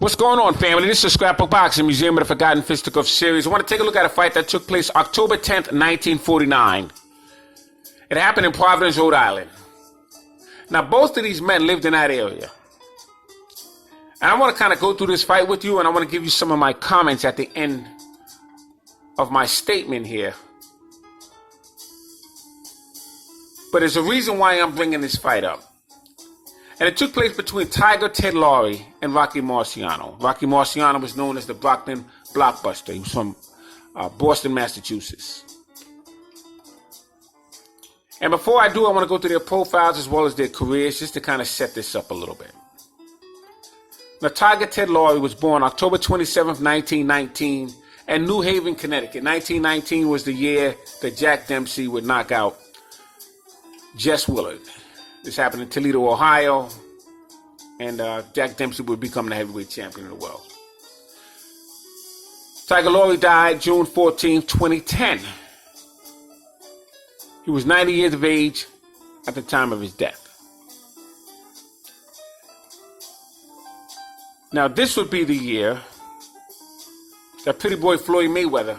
What's going on, family? This is Scrapbook Boxing Museum of the Forgotten Fisticuffs series. I want to take a look at a fight that took place October 10th, 1949. It happened in Providence, Rhode Island. Now, both of these men lived in that area. And I want to kind of go through this fight with you, and I want to give you some of my comments at the end of my statement here. But there's a reason why I'm bringing this fight up. And it took place between Tiger Ted Laurie and Rocky Marciano. Rocky Marciano was known as the Brockton Blockbuster. He was from Boston, Massachusetts. And before I do, I want to go through their profiles as well as their careers, just to kind of set this up a little bit. Now, Tiger Ted Laurie was born October 27th, 1919, in New Haven, Connecticut. 1919 was the year that Jack Dempsey would knock out Jess Willard. This happened in Toledo, Ohio, and Jack Dempsey would become the heavyweight champion of the world. Tiger Laurie died June 14, 2010. He was 90 years of age at the time of his death. Now, this would be the year that Pretty Boy Floyd Mayweather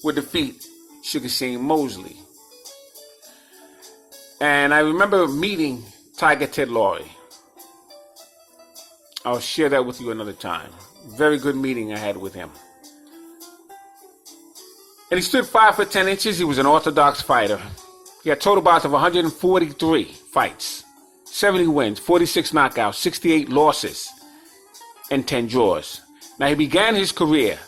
would defeat Sugar Shane Mosley. And I remember meeting Tiger Ted Laurie. I'll share that with you another time. Very good meeting I had with him. And he stood 5 foot 10 inches. He was an orthodox fighter. He had total bouts of 143 fights, 70 wins, 46 knockouts, 68 losses, and 10 draws. Now, he began his career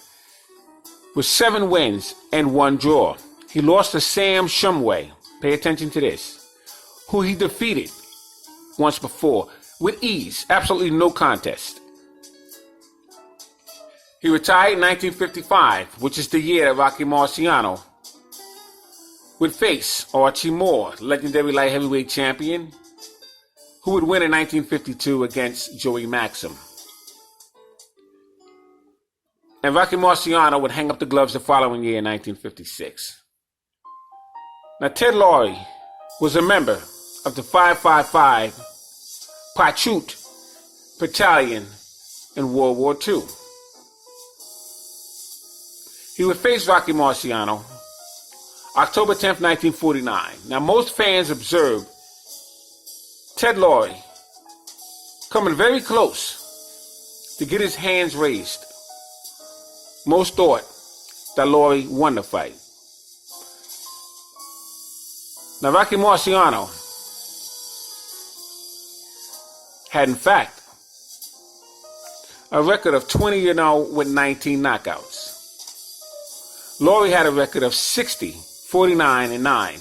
with 7 wins and 1 draw. He lost to Sam Shumway. Pay attention to this. Who he defeated once before with ease, absolutely no contest. He retired in 1955, which is the year that Rocky Marciano would face Archie Moore, legendary light heavyweight champion, who would win in 1952 against Joey Maxim. And Rocky Marciano would hang up the gloves the following year in 1956. Now, Ted Laurie was a member of the 555 Pachute Battalion in World War II. He would face Rocky Marciano October 10th, 1949. Now, most fans observed Ted Laurie coming very close to get his hands raised. Most thought that Laurie won the fight. Now, Rocky Marciano had, in fact, a record of 20-0 with 19 knockouts. Laurie had a record of 60, 49, and 9.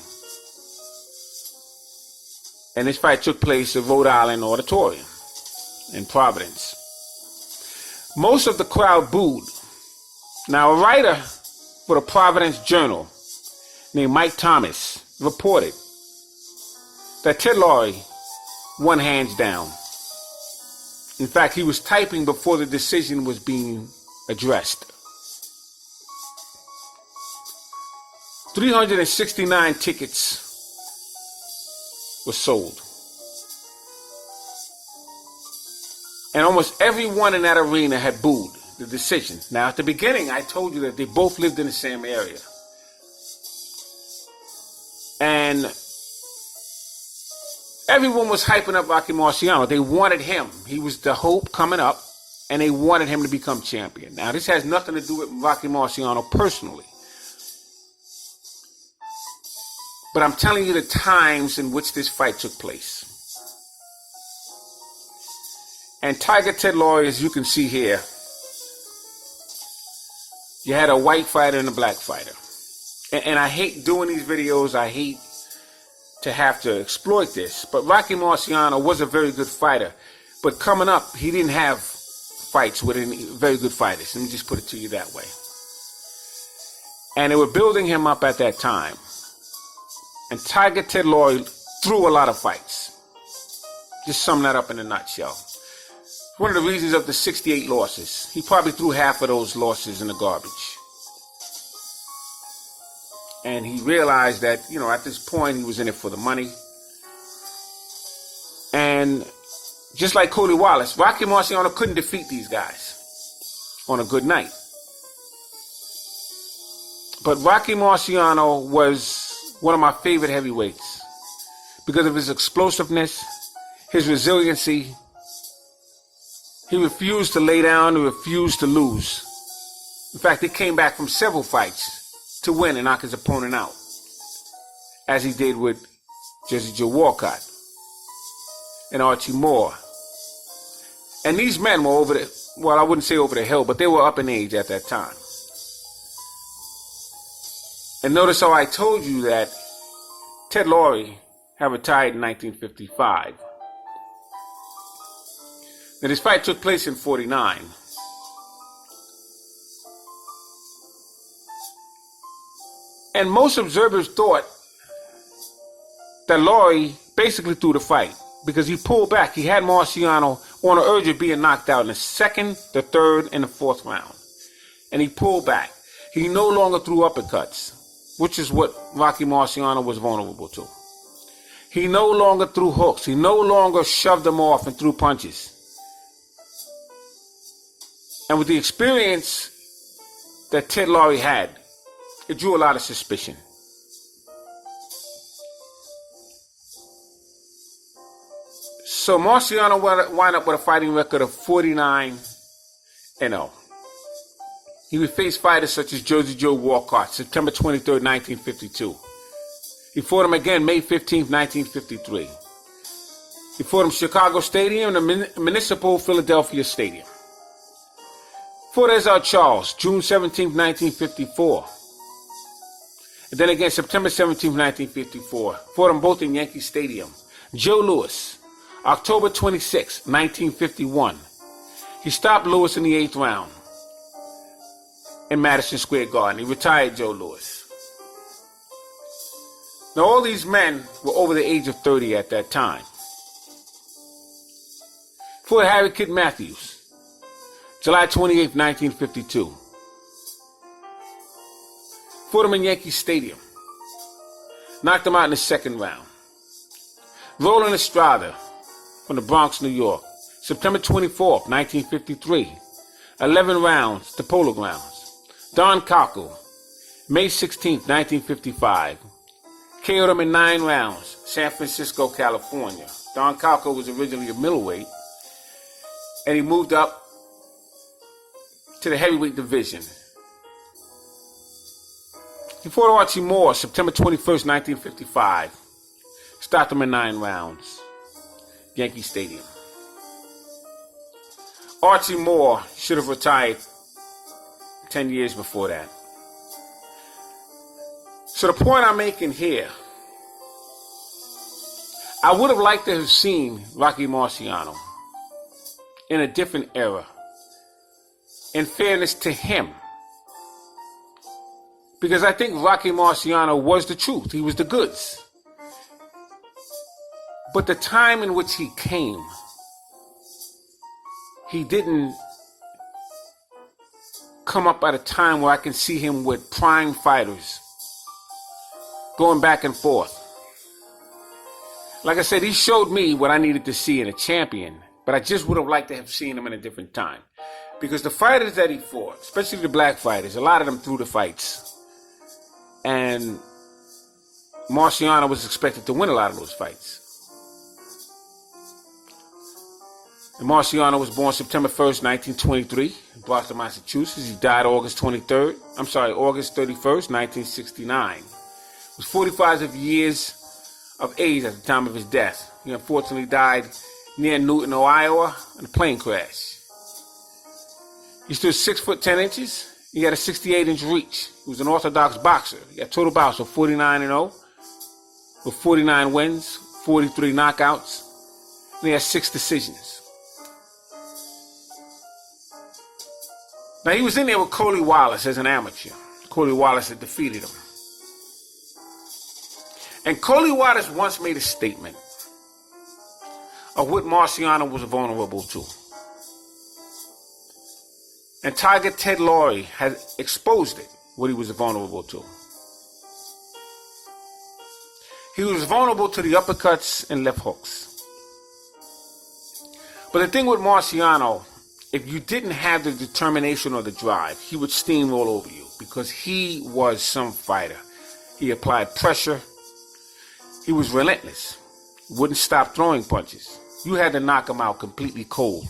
And this fight took place at Rhode Island Auditorium in Providence. Most of the crowd booed. Now, a writer for the Providence Journal named Mike Thomas reported that Ted Laurie won hands down. In fact, he was typing before the decision was being addressed. 369 tickets were sold. And almost everyone in that arena had booed the decision. Now, at the beginning, I told you that they both lived in the same area. And everyone was hyping up Rocky Marciano. They wanted him. He was the hope coming up, and they wanted him to become champion. Now, this has nothing to do with Rocky Marciano personally. But I'm telling you the times in which this fight took place. And Tiger Ted Laurie, as you can see here, you had a white fighter and a black fighter. And I hate doing these videos. I hate to have to exploit this. But Rocky Marciano was a very good fighter. But coming up, he didn't have fights with any very good fighters. Let me just put it to you that way. And they were building him up at that time. And Tiger Ted Laurie threw a lot of fights. Just sum that up in a nutshell. One of the reasons of the 68 losses. He probably threw half of those losses in the garbage. And he realized that, at this point, he was in it for the money. And just like Cody Wallace, Rocky Marciano couldn't defeat these guys. on a good night. But Rocky Marciano was one of my favorite heavyweights because of his explosiveness, his resiliency. He refused to lay down, he refused to lose. In fact, he came back from several fights to win and knock his opponent out, as he did with Jersey Joe Walcott and Archie Moore. And these men were over the, well, I wouldn't say over the hill, but they were up in age at that time. And notice how I told you that Ted Laurie had retired in 1955. Now, this fight took place in 49. And most observers thought that Laurie basically threw the fight because he pulled back. He had Marciano on the edge of being knocked out in the second, the third, and the fourth round. And he pulled back. He no longer threw uppercuts, which is what Rocky Marciano was vulnerable to. He no longer threw hooks. He no longer shoved them off and threw punches. And with the experience that Ted Laurie had, it drew a lot of suspicion. So Marciano wound up with a fighting record of 49-0. He would face fighters such as Jersey Joe Walcott, September 23rd, 1952. He fought him again May 15th, 1953. He fought him Chicago Stadium and the Municipal Philadelphia Stadium. Fought Ezra Charles, June 17th, 1954. And then again September 17th, 1954. Fought them both in Yankee Stadium. Joe Louis, October 26th, 1951. He stopped Louis in the 8th round in Madison Square Garden. He retired Joe Louis. Now, all these men were over the age of 30 at that time. Fought Harry Kid Matthews, July 28th, 1952. Fought him in Yankee Stadium. Knocked him out in the second round. Roland Estrada from the Bronx, New York, September 24th, 1953. 11 rounds, the Polo Grounds. Don Calco, May 16th, 1955. KO'd him in 9 rounds, San Francisco, California. Don Calco was originally a middleweight, and he moved up to the heavyweight division. He fought Archie Moore, September 21st, 1955. Stopped him in 9 rounds, Yankee Stadium. Archie Moore should have retired 10 years before that. So the point I'm making here, I would have liked to have seen Rocky Marciano in a different era, in fairness to him. Because I think Rocky Marciano was the truth. He was the goods. But the time in which he came, he didn't come up at a time where I can see him with prime fighters going back and forth. Like I said, he showed me what I needed to see in a champion, but I just would have liked to have seen him in a different time. Because the fighters that he fought, especially the black fighters, a lot of them threw the fights. And Marciano was expected to win a lot of those fights. And Marciano was born September 1st, 1923, in Boston, Massachusetts. He died August 31st, 1969. He was 45 years of age at the time of his death. He unfortunately died near Newton, Ohio, in a plane crash. He stood 6'10". He had a 68-inch reach. He was an orthodox boxer. He had total bouts of 49-0, with 49 wins, 43 knockouts, and he had 6 decisions. Now, he was in there with Coley Wallace as an amateur. Coley Wallace had defeated him. And Coley Wallace once made a statement of what Marciano was vulnerable to. And Tiger Ted Laurie had exposed it, what he was vulnerable to. He was vulnerable to the uppercuts and left hooks. But the thing with Marciano if you didn't have the determination or the drive, he would steamroll over you because he was some fighter. He applied pressure. He was relentless. Wouldn't stop throwing punches. You had to knock him out completely cold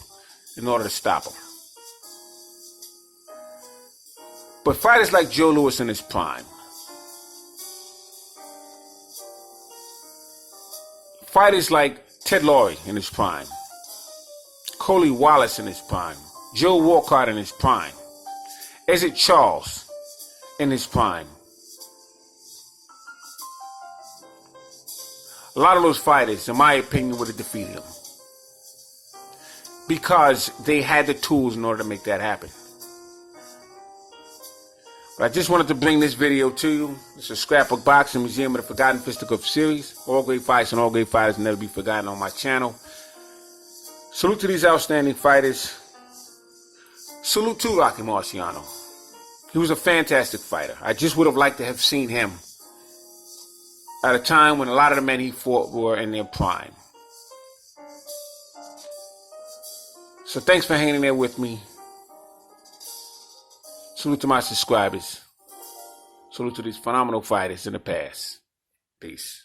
in order to stop him. But fighters like Joe Louis in his prime, fighters like Ted Laurie in his prime, Coley Wallace in his prime, Joe Walcott in his prime, Ezzard Charles in his prime. A lot of those fighters, in my opinion, would have defeated him because they had the tools in order to make that happen. But I just wanted to bring this video to you. It's a Scrapbook Boxing Museum of the Forgotten Fisticuffs series. All great fights and all great fighters will never be forgotten on my channel. Salute to these outstanding fighters. Salute to Rocky Marciano. He was a fantastic fighter. I just would have liked to have seen him at a time when a lot of the men he fought were in their prime. So thanks for hanging there with me. Salute to my subscribers. Salute to these phenomenal fighters in the past. Peace.